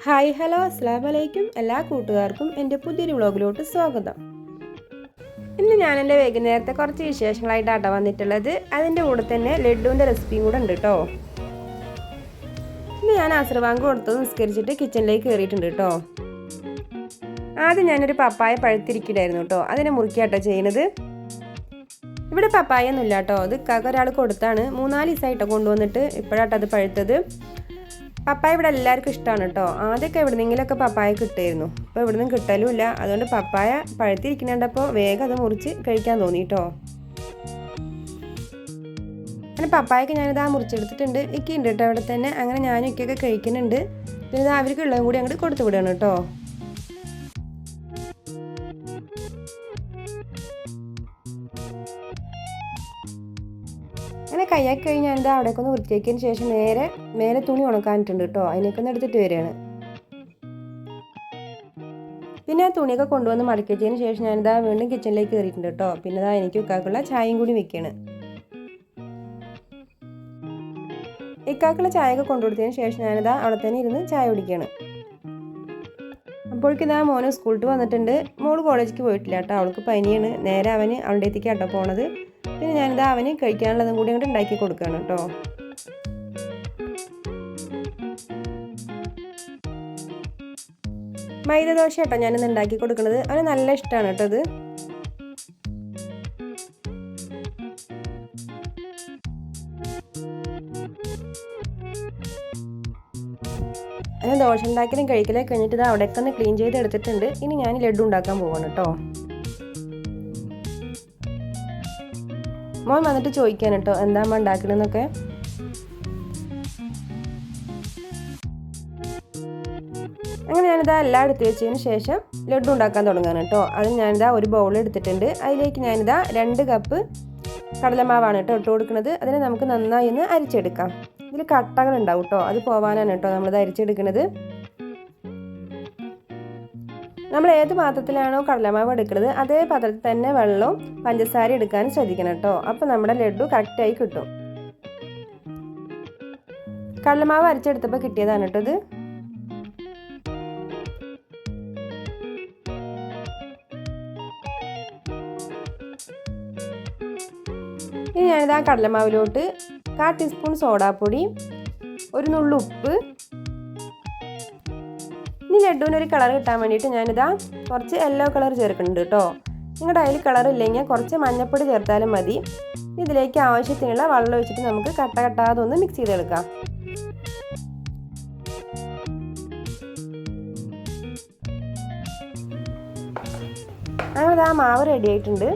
Hi hello അസ്സലാമു അലൈക്കും എല്ലാ കൂട്ടുകാർക്കും എൻ്റെ പുതിയൊരു വ്ളോഗിലോട്ട് സ്വാഗതം. ഇന്ന് ഞാൻ എൻ്റെ വൈകുന്നേരത്തെ കുറച്ച് വിശേഷങ്ങളായിട്ടാണ് വന്നിട്ടുള്ളത്. അതിൻ്റെ കൂടെ തന്നെ ലഡുവിൻ്റെ റെസിപ്പിയും കൂടെ ഉണ്ട് കേട്ടോ. ഇന്ന് ഞാൻ അസ്ർ ബാങ്ക് കൊടുത്ത് നിസ്കരിച്ചിട്ട് കിച്ചണിലേക്ക് കയറിയിട്ടുണ്ട് കേട്ടോ. ആദ്യം ഞാനൊരു പപ്പായ പഴുത്തിരിക്കലായിരുന്നു കേട്ടോ, അതിനെ മുറിക്കാട്ടോ ചെയ്യുന്നത്. ഇവിടെ പപ്പായ ഒന്നുമില്ല കേട്ടോ, അത് ഇക്കാക്ക് ഒരാൾ കൊടുത്താണ്. 3-4 ദിവസമായിട്ടോ കൊണ്ടുവന്നിട്ട്, ഇപ്പോഴാട്ടോ അത് പഴുത്തത്. പപ്പായ ഇവിടെ എല്ലാവർക്കും ഇഷ്ടമാണ് കേട്ടോ. ആദ്യമൊക്കെ എവിടെന്നെങ്കിലുമൊക്കെ പപ്പായ കിട്ടുമായിരുന്നു, ഇപ്പോൾ ഇവിടെ നിന്നും കിട്ടലുമില്ല. അതുകൊണ്ട് പപ്പായ പഴുത്തിരിക്കുന്നുണ്ടപ്പോൾ വേഗം അത് മുറിച്ച് കഴിക്കാൻ തോന്നി കേട്ടോ. അങ്ങനെ പപ്പായൊക്കെ ഞാനിതാ മുറിച്ചെടുത്തിട്ടുണ്ട്. ഇക്ക ഉണ്ട് കേട്ടോ ഇവിടെ തന്നെ. അങ്ങനെ ഞാനും ഇക്കൊക്കെ കഴിക്കുന്നുണ്ട്. പിന്നെ ഇത് അവർക്കുള്ളതും കൂടി അങ്ങോട്ട് കൊടുത്തു വിടണം കേട്ടോ. അങ്ങനെ കയ്യാക്കി കഴിഞ്ഞ് ഞാനിത് അവിടേക്ക് ഒന്ന് വൃത്തിയാക്കിയതിന് ശേഷം നേരെ മേലെ തുണി ഉണക്കാനിട്ടുണ്ട് കേട്ടോ. അതിനൊക്കെ ഒന്ന് എടുത്തിട്ട് വരികയാണ്. പിന്നെ ആ തുണിയൊക്കെ കൊണ്ടുവന്ന് മടക്കി വെച്ചതിന് ശേഷം ഞാനിതാ വീണ്ടും കിച്ചണിലേക്ക് കയറിയിട്ടുണ്ട് കേട്ടോ. പിന്നെ ഇതാ എനിക്ക് ഇക്കാക്കുള്ള ചായയും കൂടി വെക്കുകയാണ്. ഇക്കാക്കുള്ള ചായയൊക്കെ കൊണ്ടുകൊടുത്തതിന് ശേഷം ഞാനിതാ അവിടെ തന്നെ ഇരുന്ന് ചായ കുടിക്കുകയാണ്. അപ്പോഴേക്കിതാ മോന് സ്കൂളിൽ വന്നിട്ടുണ്ട്. മോള് കോളേജിലേക്ക് പോയിട്ടില്ല കേട്ടോ, അവൾക്ക് പനിയാണ്. നേരെ അവന് അവളുടെ എത്തിക്കാട്ടോ പോണത്. പിന്നെ ഞാനിതാ അവന് കഴിക്കാനുള്ളതും കൂടി അങ്ങോട്ട് ഉണ്ടാക്കി കൊടുക്കുകയാണ് കേട്ടോ. മൈദദോശ കേട്ടോ ഞാനിന്ന് ഉണ്ടാക്കി കൊടുക്കുന്നത്. അവന് നല്ല ഇഷ്ടമാണ് കേട്ടോ ഇത്. അങ്ങനെ ദോശ ഉണ്ടാക്കലും കഴിക്കലൊക്കെ കഴിഞ്ഞിട്ട് ഇത് അവിടേക്ക് ഒന്ന് ക്ലീൻ ചെയ്ത് എടുത്തിട്ടുണ്ട്. ഇനി ഞാൻ ലഡു ഉണ്ടാക്കാൻ പോവാണ് കേട്ടോ. മോൻ വന്നിട്ട് ചോദിക്കാൻ കേട്ടോ എന്താ അമ്മ ഉണ്ടാക്കണമെന്നൊക്കെ. അങ്ങനെ ഞാനിതാ എല്ലാം എടുത്ത് വെച്ചതിന് ശേഷം ലഡു ഉണ്ടാക്കാൻ തുടങ്ങാണ് കേട്ടോ. അത് ഞാനിതാ ഒരു ബൗൾ എടുത്തിട്ടുണ്ട്. അതിലേക്ക് ഞാനിതാ 2 കപ്പ് കടലമാവാണ് കേട്ടോ ഇട്ട് കൊടുക്കുന്നത്. അതിനെ നമുക്ക് നന്നായി ഒന്ന് അരിച്ചെടുക്കാം. ഇതിൽ കട്ടകൾ ഉണ്ടാവും കേട്ടോ, അത് പോവാനാണ് കേട്ടോ നമ്മളിത് അരിച്ചെടുക്കുന്നത്. നമ്മൾ ഏത് പാത്രത്തിലാണോ കടലമാവ് എടുക്കുന്നത് അതേ പാത്രത്തിൽ തന്നെ വെള്ളവും പഞ്ചസാര എടുക്കാൻ ശ്രദ്ധിക്കണം കേട്ടോ. അപ്പോൾ നമ്മുടെ ലഡു കറക്റ്റായി കിട്ടും. കടലമാവ് അരച്ചെടുത്തപ്പോൾ കിട്ടിയതാണ് കേട്ടോ ഇത്. ഇനി ഞാനിതാ കടലമാവിലോട്ട് 1/4 ടീസ്പൂൺ സോഡാപ്പൊടി, ഒരു നുള്ളു ഉപ്പ്. ഇനി ലഡുവിന് ഒരു കളർ കിട്ടാൻ വേണ്ടിയിട്ട് ഞാനിതാ കുറച്ച് യെല്ലോ കളർ ചേർക്കുന്നുണ്ട് കേട്ടോ. നിങ്ങളുടെ അതിൽ കളർ ഇല്ലെങ്കിൽ കുറച്ച് മഞ്ഞൾപ്പൊടി ചേർത്താലും മതി. ഇതിലേക്ക് ആവശ്യത്തിനുള്ള വെള്ളം ഒഴിച്ചിട്ട് നമുക്ക് കട്ട കട്ടാതെ ഒന്ന് മിക്സ് ചെയ്തെടുക്കാം. അങ്ങനെ ആ മാവ് റെഡി ആയിട്ടുണ്ട്.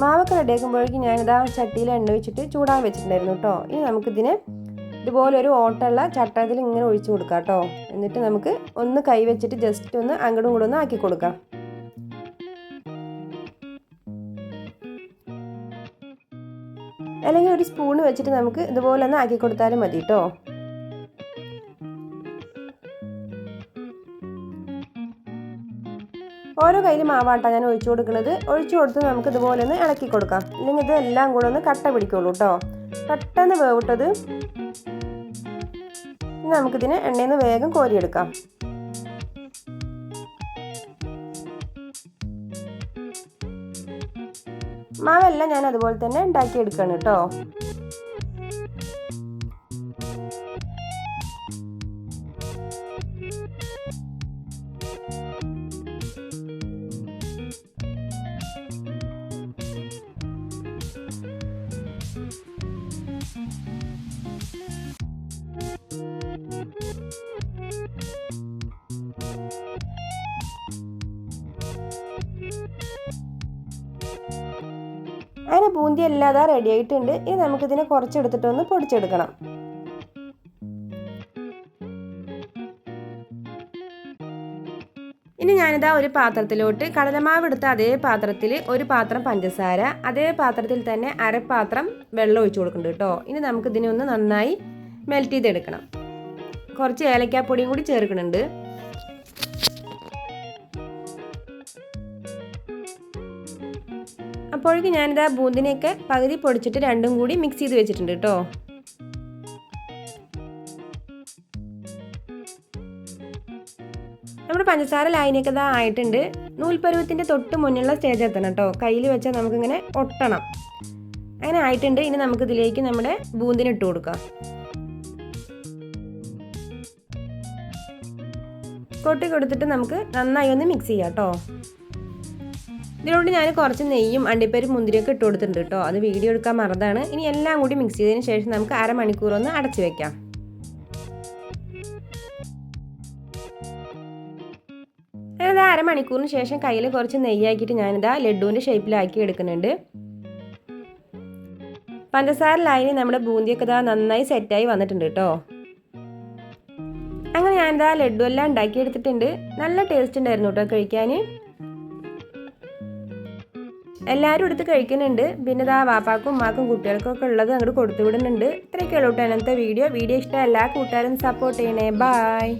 മാവൊക്കെ റെഡിയാക്കുമ്പോഴേക്കും ഞാനിതാ ചട്ടിയിൽ എണ്ണ വെച്ചിട്ട് ചൂടാൻ വെച്ചിട്ടുണ്ടായിരുന്നു കേട്ടോ. ഇനി നമുക്കിതിന് ഇതുപോലെ ഒരു ഓട്ടമുള്ള ചട്ടത്തിൽ ഇങ്ങനെ ഒഴിച്ചു കൊടുക്കാം കേട്ടോ. എന്നിട്ട് നമുക്ക് ഒന്ന് കൈ വെച്ചിട്ട് ജസ്റ്റ് ഒന്ന് അങ്ങോട്ടും കൂടെ ഒന്ന് ആക്കി കൊടുക്കാം. അല്ലെങ്കിൽ ഒരു സ്പൂൺ വെച്ചിട്ട് നമുക്ക് ഇതുപോലെ ഒന്ന് ആക്കി കൊടുത്താലും മതി കേട്ടോ. ഓരോ കയ്യിൽ മാവാട്ടാ ഞാൻ ഒഴിച്ചു കൊടുക്കുന്നത്. ഒഴിച്ചു കൊടുത്ത് നമുക്ക് ഇതുപോലെ ഒന്ന് ഇളക്കി കൊടുക്കാം. ഇല്ലെങ്കിൽ ഇത് എല്ലാം കൂടെ ഒന്ന് കട്ട പിടിക്കുള്ളൂ കേട്ടോ. പെട്ടെന്ന് വേവിട്ടത്. ഇനി നമുക്കിതിനെ എണ്ണയിൽ നിന്ന് വേഗം കോരിയെടുക്കാം. മാവെല്ലാം ഞാൻ അതുപോലെ തന്നെ ഉണ്ടാക്കിയെടുക്കുകയാണ് കേട്ടോ. അങ്ങനെ ബൂന്തി അല്ലാതെ റെഡി ആയിട്ടുണ്ട്. ഇനി നമുക്കിതിനെ കുറച്ചെടുത്തിട്ടൊന്ന് പൊടിച്ചെടുക്കണം. ഇനി ഞാനിതാ ഒരു പാത്രത്തിലോട്ട് കടലമാവ് എടുത്ത അതേ പാത്രത്തിൽ ഒരു പാത്രം പഞ്ചസാര, അതേ പാത്രത്തിൽ തന്നെ അരപ്പാത്രം വെള്ളം ഒഴിച്ചു കൊടുക്കുന്നുണ്ട് കേട്ടോ. ഇനി നമുക്കിതിനെ ഒന്ന് നന്നായി മെൽറ്റ് ചെയ്തെടുക്കണം. കുറച്ച് ഏലക്കാപ്പൊടിയും കൂടി ചേർക്കുന്നുണ്ട്. അപ്പോഴേക്കും ഞാനിതാ ബൂന്തിനെയൊക്കെ പകുതി പൊടിച്ചിട്ട് രണ്ടും കൂടി മിക്സ് ചെയ്ത് വെച്ചിട്ടുണ്ട് കേട്ടോ. നമ്മുടെ പഞ്ചസാര ലായനിയൊക്കെ ഇതാ ആയിട്ടുണ്ട്. നൂൽപ്പരുവത്തിൻ്റെ തൊട്ട് മുന്നുള്ള സ്റ്റേജ് എത്തണം കേട്ടോ. കയ്യിൽ വെച്ചാൽ നമുക്കിങ്ങനെ ഒട്ടണം. അങ്ങനെ ആയിട്ടുണ്ട്. ഇനി നമുക്കിതിലേക്ക് നമ്മുടെ ബൂന്തിന് ഇട്ട് കൊടുക്കാം. കൊട്ടി കൊടുത്തിട്ട് നമുക്ക് നന്നായി ഒന്ന് മിക്സ് ചെയ്യാം കേട്ടോ. ഇതിലോട്ട് ഞാൻ കുറച്ച് നെയ്യും അണ്ടിപ്പരിപ്പ് മുന്തിരിയൊക്കെ ഇട്ട് കൊടുത്തിട്ടുണ്ട് കേട്ടോ. അത് വീഡിയോ എടുക്കാൻ മറന്നതാണ്. ഇനി എല്ലാം കൂടി മിക്സ് ചെയ്തതിന് ശേഷം നമുക്ക് അരമണിക്കൂർ ഒന്ന് അടച്ചു വെക്കാം. ഞാനിതാ അരമണിക്കൂറിന് ശേഷം കയ്യിൽ കുറച്ച് നെയ്യാക്കിയിട്ട് ഞാനിതാ ലഡുവിൻ്റെ ഷേപ്പിലാക്കി എടുക്കുന്നുണ്ട്. പഞ്ചസാര ലായനി നമ്മുടെ ബൂന്തിയൊക്കെ ഇതാ നന്നായി സെറ്റായി വന്നിട്ടുണ്ട് കേട്ടോ. അങ്ങനെ ഞാനിതാ ലഡു എല്ലാം ഉണ്ടാക്കിയെടുത്തിട്ടുണ്ട്. നല്ല ടേസ്റ്റ് ഉണ്ടായിരുന്നു കേട്ടോ കഴിക്കാൻ. എല്ലാവരും എടുത്ത് കഴിക്കുന്നുണ്ട്. പിന്നെ ഇതാ വാപ്പാക്കും ഉമ്മാക്കും കുട്ടികൾക്കൊക്കെ ഉള്ളത് അങ്ങോട്ട് കൊടുത്തു വിടുന്നുണ്ട്. ഇത്രയൊക്കെ ഉള്ളൂ കേട്ടോ ഇന്നത്തെ വീഡിയോ ഇഷ്ടം എല്ലാ കൂട്ടുകാരും സപ്പോർട്ട് ചെയ്യണേ. ബായ്.